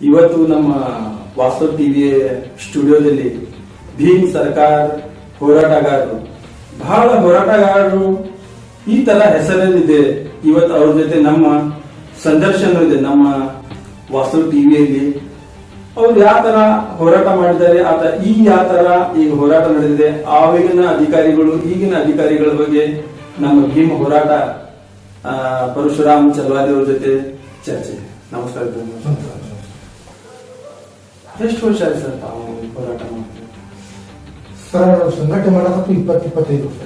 ಇವತ್ತು ನಮ್ಮ ವಾಸ್ತವ ಟಿವಿ ಸ್ಟುಡಿಯೋದಲ್ಲಿ ಭೀಮ್ ಸರ್ಕಾರ್ ಹೋರಾಟಗಾರರು ಬಹಳ ಹೋರಾಟಗಾರರು ಈ ತರ ಹೆಸರಲ್ಲಿದೆ. ಇವತ್ತು ಅವ್ರ ಜೊತೆ ನಮ್ಮ ಸಂದರ್ಶನ ಇದೆ ನಮ್ಮ ವಾಸ್ತವ ಟಿವಿಯಲ್ಲಿ. ಅವ್ರು ಯಾವ ತರ ಹೋರಾಟ ಮಾಡಿದ್ದಾರೆ, ಯಾವ ತರ ಈಗ ಹೋರಾಟ ನಡೆದಿದೆ, ಆವಾಗಿನ ಅಧಿಕಾರಿಗಳು ಈಗಿನ ಅಧಿಕಾರಿಗಳ ಬಗ್ಗೆ ನಮ್ಮ ಭೀಮ್ ಹೋರಾಟ ಪರಶುರಾಮ್ ಚಲವಾದಿ ಅವ್ರ ಜೊತೆ ಚರ್ಚೆ. ನಮಸ್ಕಾರ. ಎಷ್ಟು ವರ್ಷ ಆಯ್ತು ಸರ್ ತಾವು ಹೋರಾಟ ಮಾಡ್ತೀವಿ? ಸರ್ ನಾವು ಸಂಘಟನೆ ಮಾಡೋದಕ್ಕೂ 25 ವರ್ಷ.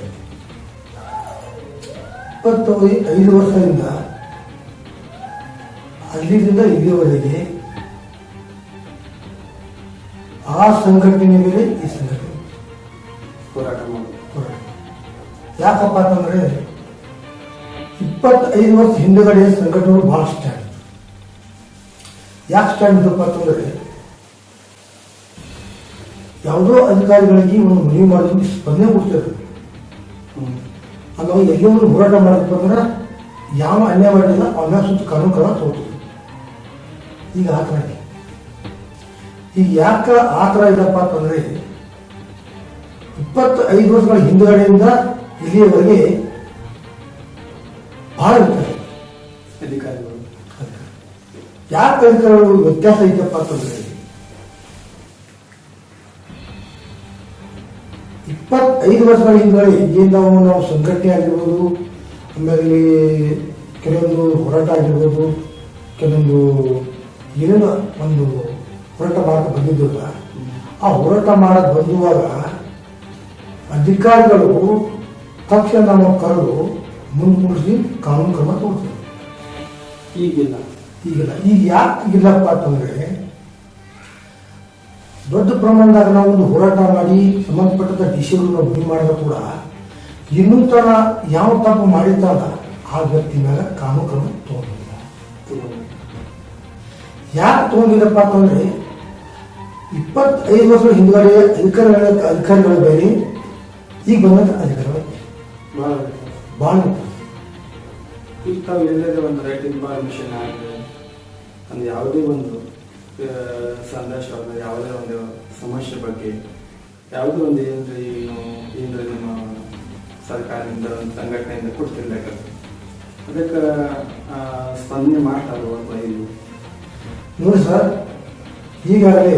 25 ವರ್ಷದಿಂದ ಅಲ್ಲಿಂದ ಇಲ್ಲಿಯವರೆಗೆ ಆ ಸಂಘಟನೆ ಮೇಲೆ ಈ ಸಂಘಟನೆ ಹೋರಾಟ ಮಾಡೋದು. ಯಾಕಪ್ಪ ಅಂತಂದ್ರೆ 25 ವರ್ಷ ಹಿಂದಗಡೆ ಸಂಘಟನೆಗಳು ಬಹಳ ಸ್ಟ್ಯಾಂಡ್. ಯಾಕೆ ಸ್ಟ್ಯಾಂಡ್ ಇದ್ದಪ್ಪ ಅಂತಂದ್ರೆ ಯಾವುದೋ ಅಧಿಕಾರಿಗಳಿಗೆ ಒಂದು ಮನವಿ ಮಾಡೋದಕ್ಕೆ ಸ್ಪಂದನೆ ಕೊಡ್ತಾರೆ. ನಾವು ಎಲ್ಲೋ ಒಂದು ಹೋರಾಟ ಮಾಡಬೇಕು ಅಂದ್ರೆ ಯಾವ ಅನ್ಯಾಯ ಮಾಡಿಲ್ಲ ಅವನ ಸುತ್ತ ಕಾನೂನು ಕ್ರಮ ತಗೋತೀವಿ. ಈಗ ಆ ಥರ ಇದೆ. ಈಗ ಯಾಕೆ ಆ ಥರ ಇದಪ್ಪ ಅಂತಂದ್ರೆ 25 ವರ್ಷಗಳ ಹಿಂದುಗಡೆಯಿಂದ ಇಲ್ಲಿಯವರೆಗೆ ಬಹಳ ಅಧಿಕಾರಿಗಳು ಯಾಕೆ ಅಧಿಕಾರಿಗಳು ವ್ಯತ್ಯಾಸ ಇದೆಯಪ್ಪ ಅಂತಂದ್ರೆ 25 ವರ್ಷಗಳ ಹಿಂದುಗಡೆ ಈಗಿಂದ ನಾವು ಸಂಘಟನೆ ಆಗಿರ್ಬೋದು, ಆಮೇಲೆ ಕೆಲವೊಂದು ಹೋರಾಟ ಆಗಿರ್ಬೋದು, ಕೆಲವೊಂದು ಏನೇನು ಒಂದು ಹೋರಾಟ ಮಾಡಕ್ಕೆ ಬಂದಿದ್ದಿಲ್ಲ. ಆ ಹೋರಾಟ ಮಾಡಕ್ ಬಂದುವಾಗ ಅಧಿಕಾರಿಗಳು ತಕ್ಷಣ ನಮ್ಮ ಕರೆದು ಮುಂದುವರಿಸಿ ಕಾನೂನು ಕ್ರಮ ತಗೋತಾರೆ. ಈಗಿಲ್ಲ. ಈಗ ಯಾಕೆ ಇಲ್ಲಪ್ಪ ಅಂತಂದ್ರೆ ದೊಡ್ಡ ಪ್ರಮಾಣದಾಗ ನಾವು ಒಂದು ಹೋರಾಟ ಮಾಡಿ ಸಂಬಂಧಪಟ್ಟ ಡಿಸಿಗಳು ನಾವು ಭೂಮಿ ಮಾಡಿದ್ರು ಕೂಡ ಇನ್ನೂ ತನ ಯಾವ ತಪ್ಪು ಮಾಡಿದ್ದಾನ ಆ ವ್ಯಕ್ತಿ ಮೇಲೆ ಕಾನೂನು ಕ್ರಮ ತಗೊಂಡಿಲ್ಲ. ಯಾಕೆ ತಗೊಂಡಿಲ್ಲಪ್ಪ ಅಂತಂದ್ರೆ 25 ವರ್ಷ ಹಿಂದುಗಡೆ ಅಧಿಕಾರಿಗಳು ಬೇರೆ, ಈಗ ಬಂದಂತ ಅಧಿಕಾರಿಗಳು ಭಾಳ ಈಗ ತಾವು ಎಲ್ಲೇ ಒಂದು ರೈಟ್ ಇನ್ಫಾರ್ಮೇಶನ್ ಆಗಲಿ ಅಂದ್ರೆ ಯಾವುದೇ ಒಂದು ಸಂದೇಶ ಯಾವುದೇ ಒಂದು ಸಮಸ್ಯೆ ಬಗ್ಗೆ ಯಾವುದೋ ಒಂದು ಏನ್ರಿ ನಿಮ್ಮ ಸರ್ಕಾರದಿಂದ ಸಂಘಟನೆಯಿಂದ ಕೊಡ್ತಿರ್ಬೇಕು, ಅದಕ್ಕೆ ಸ್ಪಂದನೆ ಮಾಡ್ತಾರೋ ಅಥವಾ ಇಲ್ಲಿ ನೋಡಿ ಸರ್, ಈಗಾಗಲೇ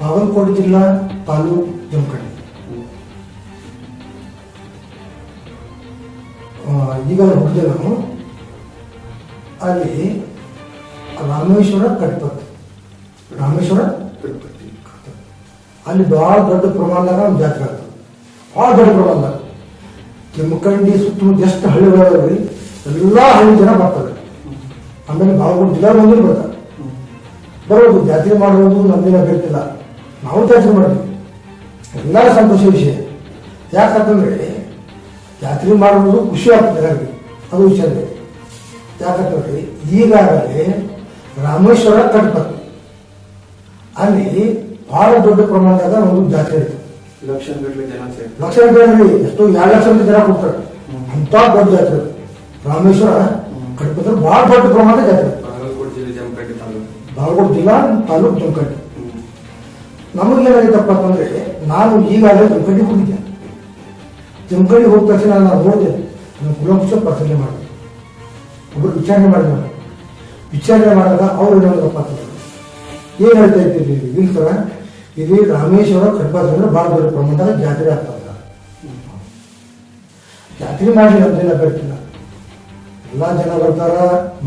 ಬಾಗಲಕೋಟೆ ಜಿಲ್ಲಾ ತಾಲೂಕು ಜಮಖಂಡಿ ಈಗ ಹುಟ್ಟಿದೆ ನಾನು. ಅಲ್ಲಿ ರಾಮೇಶ್ವರ ಕಟ್ಪತ್ ಅಲ್ಲಿ ಬಹಳ ದೊಡ್ಡ ಪ್ರಮಾಣದಾಗ ಒಂದು ಜಾತ್ರೆ ಆಗ್ತದೆ. ಬಹಳ ದೊಡ್ಡ ಪ್ರಮಾಣದಾಗ ಜಮಖಂಡಿ ಸುತ್ತಮುತ್ತ ಎಷ್ಟು ಹಳ್ಳಿಗಳಾದ್ರಿ ಎಲ್ಲ ಹಳ್ಳಿ ಜನ ಬರ್ತಾರೆ. ಆಮೇಲೆ ಬಾಗಲಕೋಟೆ ಜಿಲ್ಲಾ ಮಂದಿರ ಬರ್ತಾರೆ. ಬರೋದು ಜಾತ್ರೆ ಮಾಡೋದು ನಮ್ದೇನ ಬೇಕಿಲ್ಲ, ನಾವು ಜಾತ್ರೆ ಮಾಡ್ತೀವಿ. ಎಲ್ಲರ ಸಂತೋಷ ವಿಷಯ. ಯಾಕಂತಂದ್ರೆ ಜಾತ್ರೆ ಮಾಡೋದು ಖುಷಿ ಆಗ್ತದೆ ಎಲ್ಲರಿಗೆ, ಅದು ವಿಚಾರ. ಯಾಕಂತಂದ್ರೆ ಈಗಾಗಲೇ ರಾಮೇಶ್ವರ ಕಟ್ಪತ್ ಅಲ್ಲಿ ಬಹಳ ದೊಡ್ಡ ಪ್ರಮಾಣದಾಗ ಒಂದು ಜಾತ್ರೆ ಇರ್ತದೆ. ಲಕ್ಷ ಜನ ಎಷ್ಟೋ 2 ಲಕ್ಷ ಜನ ಕೊಡ್ತಾರೆ. ಅಂತ ದೊಡ್ಡ ಜಾತ್ರೆ ರಾಮೇಶ್ವರ ಕಟ್ಪತ್ ಬಹಳ ದೊಡ್ಡ ಪ್ರಮಾಣದ ಜಾತ್ರೆ. ಬಾಗಲಕೋಟೆ ಜಿಲ್ಲಾ ತಾಲೂಕು ಜಮಖಂಡಿ. ನಮಗೇನಾಗಿತ್ತಪ್ಪ ಅಂತಂದ್ರೆ ನಾನು ಈಗಾಗಲೇ ಜಮಖಂಡಿ ಹೋಗಿದ್ದೆ. ಜಮಖಂಡಿ ಹೋದ ತಕ್ಷಣ ನಾನು ನೋಡಿದೆ, ನಾನು ಕುಲಂಕುಷ ಪರಿಶೀಲನೆ ಮಾಡಿದೆ, ಒಬ್ಬರು ವಿಚಾರಣೆ ಮಾಡಿದೆ. ನಾನು ವಿಚಾರಣೆ ಮಾಡಿದಾಗ ಅವ್ರು ಏನಪ್ಪ ಅಂತಂದ್ರೆ ಏನ್ ಹೇಳ್ತಾ ಇದ್ದೀರಿ ಇಲ್ಲ ಸರ, ಇದು ರಾಮೇಶ್ವರ ಕಟ್ಪತ್ ಅಂದ್ರೆ ಬಹಳ ದೊಡ್ಡ ಪ್ರಮಾಣದಾಗ ಜಾತ್ರೆ ಆಗ್ತದ. ಜಾತ್ರೆ ಮಾಡಿ ನಮ್ದೇನ ಬರ್ತಿಲ್ಲ, ಎಲ್ಲಾ ಜನ ಬರ್ತಾರ,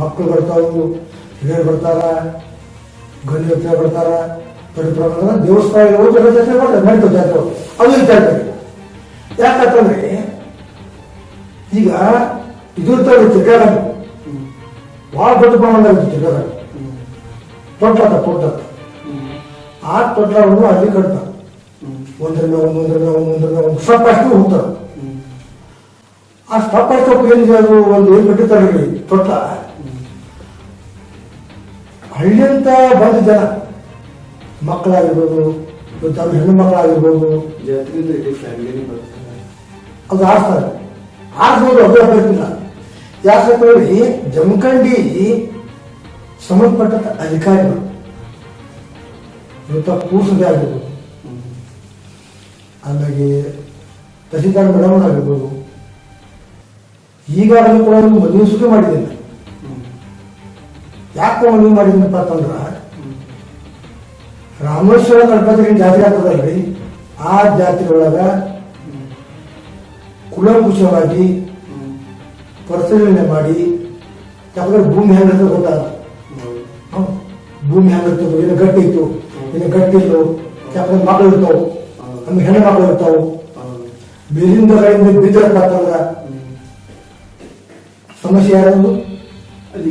ಮಕ್ಕಳು ಬರ್ತಾವು, ಹಿರಿಯರು ಬರ್ತಾರ, ಗಂಡು ವ್ಯಕ್ತಿ ಬರ್ತಾರ. ದೊಡ್ಡ ಪ್ರಮಾಣದಾಗ ದೇವಸ್ಥಾನ ಜಾತ್ರೆ ಮಾಡ್ತಾರೆ, ನಡೀತದೆ ಜಾತ್ರೆ. ಅದು ಜಾತ್ರೆ ಯಾಕಂತಂದ್ರೆ ಈಗ ಇದು ಇರ್ತಾರೆ ಚಿತ್ರಗಾರ, ಬಹಳ ದೊಡ್ಡ ಪ್ರಮಾಣದಾಗ ಚಿತ್ರಗಾರ ತೊಟ್ಟ ಆ ತೊಟ್ಲವನ್ನು ಅಲ್ಲಿ ಕಟ್ತಾರೆ. ಒಂದರಿಂದ ಒಂದು ಸ್ಟಪ್ ಅಷ್ಟು ಹೋಗ್ತಾರೆ. ಆ ಸ್ಟಪ್ ಅಷ್ಟು ಏನಿದೆ ಅದು ಒಂದು ಏನ್ ಕಟ್ಟಿರ್ತಾರೆ ತೊಟ್ಲ. ಹಳ್ಳಿಯಂತ ಬಂದ ಜನ ಮಕ್ಕಳಾಗಿರ್ಬೋದು, ಹೆಣ್ಣು ಮಕ್ಕಳಾಗಿರ್ಬೋದು, ಅದು ಆಡ್ತಾರೆ. ಆಡ್ಬೋದು, ಅದು ಅಭ್ಯರ್ಥಿಲ್ಲ. ಯಾಕಂದ್ರೆ ಜಮಖಂಡಿ ಸಂಬಂಧಪಟ್ಟ ಅಧಿಕಾರಿಗಳು ಇವತ್ತ ಕೂಸದೇ ಆಗಿರ್ಬೋದು, ಆಮೇಲೆ ತಹಸೀಲ್ದಾರ್ ಮೇಡಮ್ ಆಗಿರ್ಬೋದು, ಈಗಾಗಲೂ ಕೂಡ ಮದುವೆ ಸುಖ ಮಾಡಿದ್ದೀನಿ. ಯಾಕೆ ಮದುವೆ ಮಾಡಿದ್ದೀನಪ್ಪ ಅಂತಂದ್ರ ರಾಮೇಶ್ವರ ಗಣಪತಿ ಜಾತ್ರೆ ಆಗ್ತದಲ್ರಿ, ಆ ಜಾತ್ರೆ ಒಳಗ ಕುಲಂಕುಷವಾಗಿ ಪರಿಶೀಲನೆ ಮಾಡಿ ಯಾಕಂದ್ರೆ ಭೂಮಿ ಹೆಂಗಿರ್ತದೆ ಗೊತ್ತಾಗ, ಭೂಮಿ ಹೆಂಗಿರ್ತದೆ, ಏನು ಗಟ್ಟಿ ಇತ್ತು ಏನು ಗಟ್ಟಿ ಇತ್ತು, ಯಾಕಂದ್ರೆ ಮಕ್ಕಳು ಇರ್ತಾವ, ನಮ್ಗೆ ಹೆಣ್ಣು ಮಕ್ಕಳು ಇರ್ತಾವ, ಬೇಲಿಂದ ಕಡೆಯಿಂದ ಬಿದ್ದರಪ್ಪ ಅಂತಂದ್ರ ಸಮಸ್ಯೆ ಯಾರು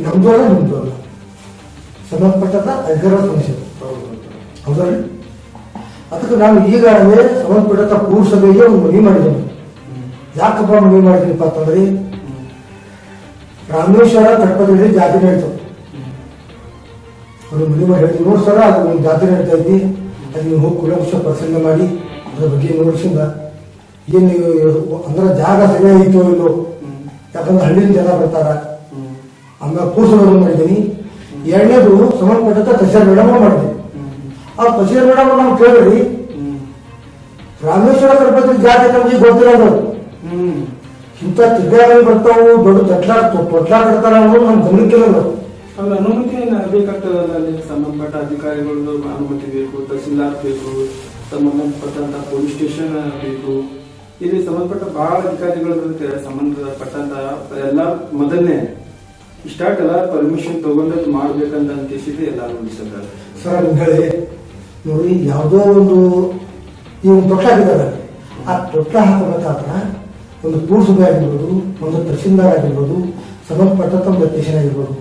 ನಮ್ದು ಅಲ್ಲ ನಿಮ್ದು ಅಲ್ಲ, ಸಂಬಂಧಪಟ್ಟದ ಅಧಿಕಾರ ಸಮಸ್ಯೆ. ಹೌದಲ್ರಿ? ಅದಕ್ಕೆ ನಾನು ಈಗಾಗಲೇ ಸಂಬಂಧಪಟ್ಟ ಪೂರ್ಸಭೆಗೆ ಒಂದು ಮನವಿ ಮಾಡಿದ್ದೇನೆ. ಯಾಕಪ್ಪ ಮನವಿ ಮಾಡಿದ್ದೀನಪ್ಪ ಅಂತಂದ್ರೆ ರಾಮೇಶ್ವರ ಗಣಪತಿಯಲ್ಲಿ ಜಾತ್ರೆ ನಡೀತು. ಅವರು ಮನವಿ ಮಾಡಿ ಹೇಳ್ತೀವಿ, ನೋಡಿ ಸರ ಅದು ಒಂದು ಜಾತ್ರೆ ನಡೀತಾ ಇದ್ದಿ, ಅದು ನೀವು ಹೋಗಿ ಕುಲಂಶ ಪರಿಶೀಲನೆ ಮಾಡಿ ಅದ್ರ ಬಗ್ಗೆ ನೋಡಿಸಿಂದ ಏನು ಅಂದ್ರೆ ಜಾಗ ಸರಿಯಾಗಿತ್ತು ಇಲ್ಲೋ, ಯಾಕಂದ್ರೆ ಹಳ್ಳಿನ ಜನ ಬರ್ತಾರ. ಆಮೇಲೆ ಪೂರ್ಸಭೆ ಮಾಡಿದ್ದೀನಿ. ಎರಡನೇದು ಸಂಬಂಧಪಟ್ಟ ತಹಸೀಲ್ದಾರ್ ಮೇಡಮ್ ಮಾಡಿದ್ದೀನಿ. ಆ ತಹಸೀಲ್ದಾರ್ ಮೇಡಮ್ ನಾವು ಕೇಳಿದ್ರಿ, ರಾಮೇಶ್ವರ ಗಣಪತಿ ಜಾತ್ರೆ ನಮಗೆ ಗೊತ್ತಿರೋದು, ಇಂಥ ತಿರ್ಗಾಳಿ ಬರ್ತಾವು, ದೊಡ್ಡ ತೊಟ್ಲಾ ಕಟ್ತಾರ ಅನ್ನೋದು ನಮ್ಗೆ ಗಮನಕ್ಕಿಲ್ಲ. ಅವ್ರ ಅನುಮತಿ ಬೇಕಾಗ್ತದಲ್ಲ, ಅಲ್ಲಿ ಸಂಬಂಧಪಟ್ಟ ಅಧಿಕಾರಿಗಳದ್ದು ಅನುಮತಿ ಬೇಕು, ತಹಸೀಲ್ದಾರ್ ಬೇಕು, ಸಂಬಂಧಪಟ್ಟಂತ ಪೊಲೀಸ್ ಸ್ಟೇಷನ್ ಬೇಕು, ಇಲ್ಲಿ ಸಂಬಂಧಪಟ್ಟ ಬಹಳ ಅಧಿಕಾರಿಗಳು ಇರುತ್ತೆ. ಸಂಬಂಧಪಟ್ಟಂತ ಎಲ್ಲ ಮೊದಲನೇ ಸ್ಟಾರ್ಟ್ ಎಲ್ಲ ಪರ್ಮಿಷನ್ ತಗೊಂಡದ್ದು ಮಾಡ್ಬೇಕಂತ ಅಂತಿಸಿದೆ ಎಲ್ಲ ಮುಗಿಸಿದ್ದಾರೆ. ಸರ್ ನಿಮ್ಗೆ ಹೇಳಿ ನೋಡಿ, ಯಾವುದೋ ಒಂದು ಈ ಒಂದು ತೊಟ್ಲ ಹಾಕಿದ್ದಾರೆ, ಆ ತೊಟ್ಲ ಹಾಕಬೇಕಾದ್ರ ಒಂದು ಪೂರ್ಸಭೆ ಆಗಿರ್ಬೋದು, ಒಂದು ತಹಸೀಲ್ದಾರ್ ಆಗಿರ್ಬೋದು, ಸಂಬಂಧಪಟ್ಟಂತ ಒಂದು ಸ್ಟೇಷನ್ ಆಗಿರ್ಬೋದು,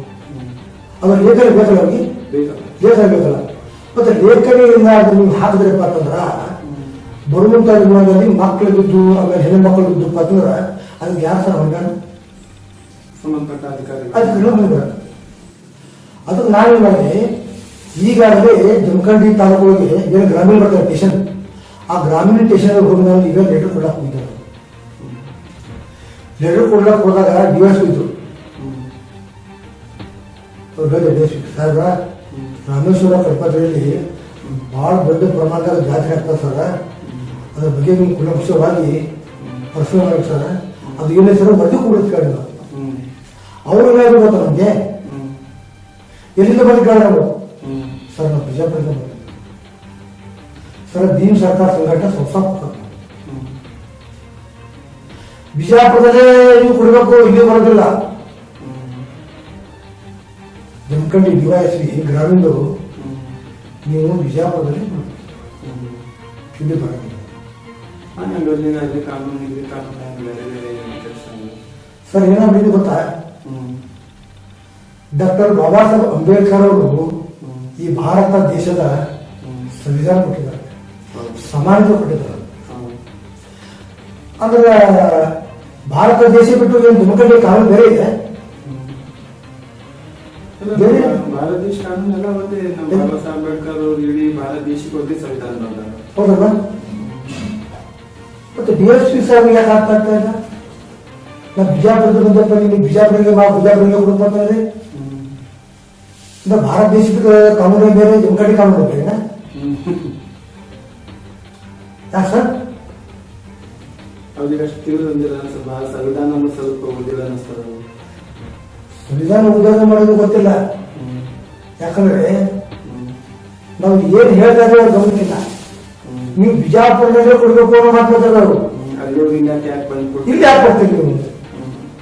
ಅದ್ರ ಲೇಖನಿ ಬೇಕಲ್ಲ, ಅವ್ರಿಗೆ ಲೇಖನಿ ಬೇಕಲ್ಲ. ಮತ್ತೆ ಲೇಖನಿಯಿಂದ ನೀವು ಹಾಕಿದ್ರಪ್ಪ ಅಂತಂದ್ರ ಬರುವಂತ ದಿನಗಳಲ್ಲಿ ಮಕ್ಕಳು ಬಿದ್ದು, ಆಮೇಲೆ ಹೆಣ್ಣು ಮಕ್ಕಳು ಬಿದ್ದಪ್ಪ ಅಂತಂದ್ರ ಅದಕ್ಕೆ ಯಾರು ಸರ್ ಹೊಂದಾಣ ಸಂಬಂಧಪಟ್ಟ ಅಧಿಕಾರಿ ಅದಕ್ಕೆ ನಾವೇನ್ ಮಾಡಿದೆ, ಈಗಾಗಲೇ ಜಮಖಂಡಿ ತಾಲೂಕಿಗೆ ಏನು ಗ್ರಾಮೀಣ ಬರ್ತಾರೆ ಸ್ಟೇಷನ್, ಆ ಗ್ರಾಮೀಣ ಸ್ಟೇಷನ್ ಹೋಗಿ ನಾವು ಈಗ ಲೆಟರ್ ಕೊಡಕ್ ಹೋಗಿದ್ದೇವೆ. ಲೆಟರ್ ಕೊಡ್ಲಕ್ಕೆ ಹೋದಾಗ ಡಿವೈಸ್ ಇದ್ರು ಸಾಹೇಬ್ರ, ರಾಮೇಶ್ವರ ಗಣಪತಿಯಲ್ಲಿ ಬಹಳ ದೊಡ್ಡ ಪ್ರಮಾಣದ ಜಾತ್ರೆ ಆಗ್ತದೆ ಸರ್, ಅದ್ರ ಬಗ್ಗೆ ನೀವು ಕುಲಂಕುಷವಾಗಿ ಪರಿಶೀಲನೆ ಮಾಡಿ ಸರ್, ಅದು ಏನೇ ಸರ್ ವರದಿ ಕೊಡುತ್ತೆ ಕೇಳಿ ನಾವು. ಅವರು ಏನಾದ್ರು ಗೊತ್ತಾ ನಮಗೆ, ಎಲ್ಲಿಂದ ಬಂದು ಕೇಳ ನಾವು ಸರ್, ನಾವು ಬಿಜಾಪುರದಿಂದ ಬಂದ ಸರ್, ಭೀಮ್ ಸರ್ಕಾರ ಸಂಘಟನೆ ಸಂಸ್ಥಾಪಕ, ಬಿಜಾಪುರದಲ್ಲೇ ನೀವು ಕೊಡಬೇಕು, ಇಲ್ಲಿ ಬರೋದಿಲ್ಲ. ಜಮಖಂಡಿ ಡಿವೈಎಸ್ಪಿ ಗ್ರಾಮೀಣರು ನೀವು ಬಿಜಾಪುರದಲ್ಲಿ ಇಲ್ಲಿ ಬರೋದಿಲ್ಲ. ಸರ್ ಏನಾಗ್ಬಿಟ್ಟಿದೆ ಗೊತ್ತಾ, ಡಾಕ್ಟರ್ ಬಾಬಾ ಸಾಹೇಬ್ ಅಂಬೇಡ್ಕರ್ ಅವರು ಈ ಭಾರತ ದೇಶದ ಸಂವಿಧಾನ ಕೊಟ್ಟಿದ್ದಾರೆ, ಸಮಾನತೆ ಕೊಟ್ಟಿದ್ದಾರೆ. ಅಂದ್ರೆ ಭಾರತ ದೇಶ ಬಿಟ್ಟು ಏನು ಜಮಖಂಡಿ ಕಾನೂನು ಬೇರೆ ಇದೆ, ಭಾರತ ದೇಶ ಕಾನೂನು ಎಲ್ಲ ಒಂದೇ. ಬಾಬಾ ಸಾಹೇಬ್ ಅಂಬೇಡ್ಕರ್ ಅವರು ಇಡೀ ಭಾರತ ದೇಶಕ್ಕೆ ಒಂದೇ ಸಂವಿಧಾನ ಹೌದಲ್ವಾ? ಮತ್ತೆ DSP ಸಾಹೇಬ್ ಯಾಕೆ ಆಗ್ತಾ ಇಲ್ಲ? ನಾ ಬಿಜಾಪುರದ ಬಂದಪ್ಪ, ನೀವು ಬಿಜಾಪುರಿಗೆ ಕೊಡ್ತಾರೆ. ಭಾರತ ದೇಶದ ಕಾನೂನು ಬೇರೆ, ಜಮಖಂಡಿ ಕಾನೂನು ಬೇರೆ. ಯಾಕೆ ಸರ್? ಅವ್ರಿಗೆ ಅಷ್ಟು ತಿಳಿದಿಲ್ಲ ಅನ್ಸಲ್ಲ, ಸಂವಿಧಾನ ಸ್ವಲ್ಪ ಓದಿಲ್ಲ ಅನಿಸ್ತದ. ಸಂವಿಧಾನ ಉದ್ಯೋಗ ಮಾಡೋದು ಗೊತ್ತಿಲ್ಲ, ಯಾಕಂದ್ರೆ ನಾವು ಏನ್ ಹೇಳ್ತಾ ಇದ್ದೇವೆ ಅವ್ರು ಗಮನಿಸಿಲ್ಲ. ನೀವು ಬಿಜಾಪುರದಲ್ಲೇ ಕೊಡ್ಬೇಕು ಅನ್ನೋ ಮಾತಾಡ್ತಾರೆ ಅವರು, ಇಲ್ಲಿ ಯಾಕೆ ಕೊಡ್ತೀವಿ ನೀವು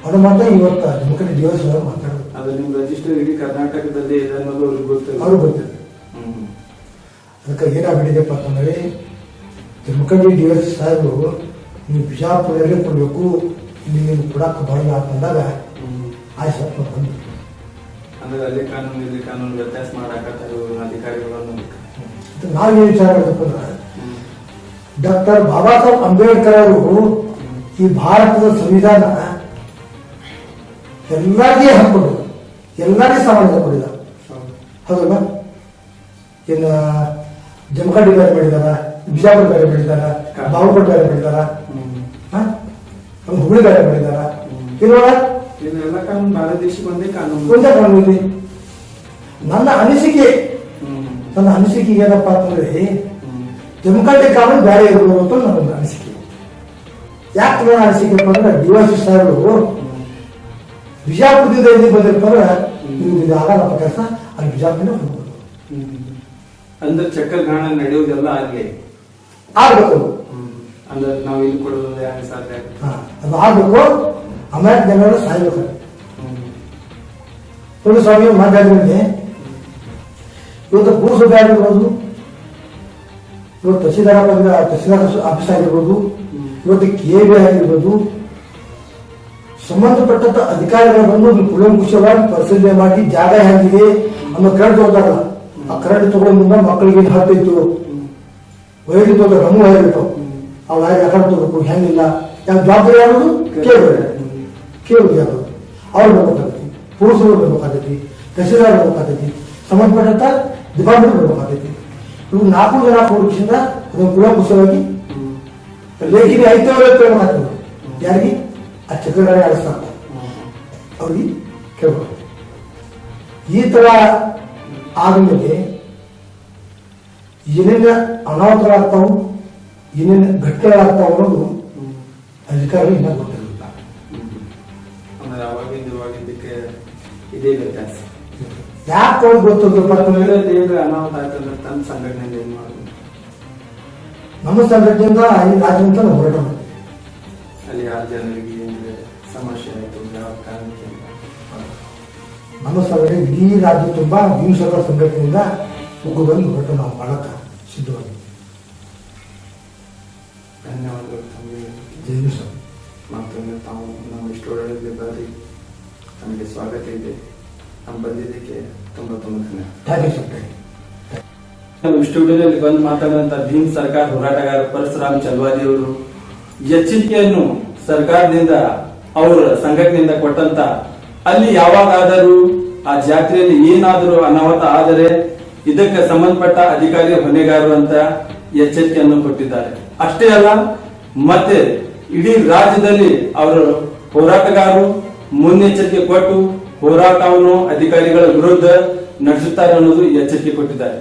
ಅದು ಮಾತ್ರ ಇವತ್ತು ಜಮಖಂಡಿ ದಿವಸ ಮಾತಾಡೋದು. ಅದು ನಿಮ್ ರಿಜಿಸ್ಟರ್ ಇಡೀ ಕರ್ನಾಟಕದಲ್ಲಿ ಇದೆ ಅನ್ನೋದು ಅವ್ರಿಗೆ ಗೊತ್ತಿಲ್ಲ, ಅವ್ರಿಗೆ ಗೊತ್ತಿಲ್ಲ. ಅದಕ್ಕೆ ಏನಾಗ್ಬಿಟ್ಟಿದೆಪ್ಪ ಅಂತಂದ್ರೆ ಜಮಖಂಡಿ DSP ಸಾಹೇಬರು ನೀವು ಬಿಜಾಪುರದಲ್ಲೇ ಕೊಡ್ಬೇಕು, ಇಲ್ಲಿ ನೀವು ಕೊಡಕ್ಕೆ ಬರಲ್ಲ ಅಂತಂದಾಗ ಆಯ್ತು ಬಂದು ಅಂದ್ರೆ ಅಲ್ಲಿ ಕಾನೂನು ಇಲ್ಲಿ ಕಾನೂನು ವ್ಯತ್ಯಾಸ ಮಾಡಾಕತ್ತಾರೆ ಅಧಿಕಾರಿಗಳನ್ನು. ನಾವೇನು ವಿಚಾರ ಮಾಡಬೇಕು ಅಂದ್ರೆ ಡಾಕ್ಟರ್ ಬಾಬಾ ಸಾಹೇಬ್ ಅಂಬೇಡ್ಕರ್ ಅವರು ಈ ಭಾರತದ ಸಂವಿಧಾನ ಎಲ್ಲರಿಗೂ ಹಾಕೊಂಡು ಎಲ್ಲರಿಗೂ ಸಮಾನತೆ ಕೊಡಿದ, ಹೌದಲ್ಲ? ಇನ್ನು ಜಮಖಂಡಿ ಬೇರೆ ಮಾಡಿದಾರ, ಬಿಜಾಪುರ ಬೇರೆ ಮಾಡಿದಾರ, ಬಾಗಲಕೋಟೆ ಬೇರೆ ಮಾಡಿದಾರ, ಹುಬ್ಳಿ ಬೇರೆ ಮಾಡಿದಾರ. ಇಲ್ವಲ್ಲ, ಎಲ್ಲ ಕಾನೂನು ಭಾರತ ದೇಶಕ್ಕೆ ಒಂದೇ ಕಾನೂನು ಇದೆ. ನನ್ನ ಅನಿಸಿಕೆ ನನ್ನ ಅನಿಸಿಕೆ ಏನಪ್ಪಾ ಅಂತಂದ್ರೆ ಜಮಖಂಡಿ ಕಾನೂನು ಬೇರೆ ಇರ್ಬೋದು ಅಂತ ನನ್ನ ಅನಿಸಿಕೆ. ಯಾಕೆ ನನ್ನ ಅನಿಸಿಕೆ ಅಂದ್ರೆ ಡಿವೈಸಿ ಸಾಹೇಬರು ಬಿಜಾಪುರದಿಂದ ಇಲ್ಲಿ ಬಂದಿರಪ್ಪ ಅಂದ್ರೆ ಇದು ಆಗಲ್ಲಪ್ಪ ಕೆಲಸ, ಅಲ್ಲಿ ಬಿಜಾಪುರದಿಂದ ಹೋಗ್ಬೋದು. ಅಂದ್ರೆ ಚಕ್ರಗ್ರಹಣ ನಡೆಯುವುದೆಲ್ಲ ಅಲ್ಲಿ ಆಗ್ಬೇಕು. ಅಂದ್ರೆ ನಾವು ಇಲ್ಲಿ ಕೊಡೋದು ಯಾಕೆ ಸಾಧ್ಯ ಆಗುತ್ತೆ? ಅದು ಆಗ್ಬೇಕು. ಆಮೇಲೆ ಜನರು ಸಾಯ್ಬೇಕು. ನೋಡಿ ಸ್ವಾಮಿ ಮಾತಾಡಿದ್ರೆ ಇವತ್ತು ಪುರಸಭೆ ಆಗಿರ್ಬೋದು, ಇವತ್ತು ತಹಸೀಲ್ದಾರ್ ಆಫೀಸ್ ಆಗಿರ್ಬೋದು, ಇವತ್ತು KB ಆಗಿರ್ಬೋದು, ಸಂಬಂಧಪಟ್ಟಂತ ಅಧಿಕಾರಿಗಳು ಬಂದು ಕುಲಂಕುಷವಾಗಿ ಪರಿಶೀಲನೆ ಮಾಡಿ ಜಾಗ ಹೇಗಿದೆ ಅನ್ನೋ ಕರೆಂಟ್ ತಗೋತಾರಲ್ಲ, ಆ ಕರೆಂಟ್ ತಗೊಂಡಿಂದ ಮಕ್ಕಳಿಗೆ ಹಾಕ್ತಿತ್ತು, ವೈರಿ ತಗೋ ರಮು ಆಗಿರ್ತಾವ, ಆ ವೈರಿ ಯಾಕಂತ ತಗೋಬೇಕು ಹೆಂಗಿಲ್ಲ, ಯಾವ ಜವಾಬ್ದಾರಿ ಯಾರು ಕೇಳುದು ಯಾರು ಅವ್ರು ಬರ್ಬೇಕಾಗ್ತೈತಿ, ಪುರುಷರು ಬರ್ಬೇಕಾಗ್ತೈತಿ, ತಹಸೀಲ್ದಾರ್ ಬರ್ಬೇಕಾಗ್ತೈತಿ, ಸಂಬಂಧಪಟ್ಟಂತ ಡಿಪಾರ್ಟ್ಮೆಂಟ್ ಬರ್ಬೇಕಾಗ್ತೈತಿ. ಇವು 4 ಜನ ಕೂಡಿಸಿಂದ ಅದನ್ನು ಕುಲಂಕುಷವಾಗಿ ಲೇಖಿನಿ ಐತೆ ಮಾತಾಡೋದು ಯಾರಿಗೆ ಆ ಚಕ್ರಗಾಡಿ ಆಡಿಸ್ತಾರ ಅವ್ರಿಗೆ ಕೇಳ್ಬೇಕು. ಈ ತರ ಆದ್ಮೇಲೆ ಏನೇನ ಅನಾಹುತಗಳಾಗ್ತಾವು, ಏನೇನು ಘಟನೆಗಳಾಗ್ತಾವ ಅನ್ನೋದು ಅಧಿಕಾರಿಗಳು ಇನ್ನೂ ಗೊತ್ತಿರಲಿಲ್ಲ. ಅಂದ್ರೆ ಅವಾಗಿದ್ದಕ್ಕೆ ಇದೇ ವ್ಯತ್ಯಾಸ. ಯಾಕೆ ಅವ್ರಿಗೆ ಗೊತ್ತದಪ್ಪ ಅಂತಂದ್ರೆ ಅನಾಹುತ ಆಯ್ತಂದ್ರೆ ತನ್ನ ಸಂಘಟನೆ ಏನ್ ಮಾಡೋದು? ನಮ್ಮ ಸಂಘಟನೆಯಿಂದ ಈ ರಾಜ್ಯದಿಂದ ನಾವು ಹೋರಾಟ ಮಾಡ್ತೀವಿ. ಅಲ್ಲಿ ಯಾರು ಜನರಿಗೆ ಏನಿದೆ ಸಮಸ್ಯೆ ಆಯ್ತು ಯಾವ ಕಾರಣಕ್ಕೆ? ನಮ್ಮ ಸಂಘಟನೆ ಇಡೀ ರಾಜ್ಯ ತುಂಬಾ ಭೀಮಸರ ಸಂಘಟನೆಯಿಂದ ಬಂದು ಹೋರಾಟ ನಾವು ಮಾಡಕ್ಕ ಸಿದ್ಧವಾಗಿ. ಧನ್ಯವಾದಗಳು ತಮಗೆ. ಜೈ ಸರ್. ಮತ್ತೊಮ್ಮೆ ತಾವು ನಮ್ಮ ಸ್ಟುಡಿಯೋದಲ್ಲಿ ಬರ್ರಿ, ತಮಗೆ ಸ್ವಾಗತ ಇದೆ. ನಾವು ಬಂದಿದ್ದಕ್ಕೆ ತುಂಬಾ ಧನ್ಯವಾದ. Thank you sir. ನಮ್ಮ ಸ್ಟುಡಿಯೋದಲ್ಲಿ ಬಂದು ಮಾತಾಡುವಂತ ಭೀಮ್ ಸರ್ಕಾರ ಹೋರಾಟಗಾರ ಪರಶುರಾಮ್ ಚಲ್ವಾದಿ ಅವರು ಎಚ್ಚರಿಕೆಯನ್ನು ಸರ್ಕಾರದಿಂದ ಅವರ ಸಂಘಟನೆಯಿಂದ ಕೊಟ್ಟಂತ ಅಲ್ಲಿ ಯಾವಾಗಾದರೂ ಆ ಜಾತ್ರೆಯಲ್ಲಿ ಏನಾದರೂ ಅನಾಹುತ ಆದರೆ ಇದಕ್ಕೆ ಸಂಬಂಧಪಟ್ಟ ಅಧಿಕಾರಿ ಹೊಣೆಗಾರರು ಅಂತ ಎಚ್ಚರಿಕೆಯನ್ನು ಕೊಟ್ಟಿದ್ದಾರೆ. ಅಷ್ಟೇ ಅಲ್ಲ, ಮತ್ತೆ ಇಡೀ ರಾಜ್ಯದಲ್ಲಿ ಅವರು ಹೋರಾಟಗಾರರು ಮುನ್ನೆಚ್ಚರಿಕೆ ಕೊಟ್ಟು ಹೋರಾಟವನ್ನು ಅಧಿಕಾರಿಗಳ ವಿರುದ್ಧ ನಡೆಸುತ್ತಾರೆ ಅನ್ನೋದು ಎಚ್ಚರಿಕೆ ಕೊಟ್ಟಿದ್ದಾರೆ.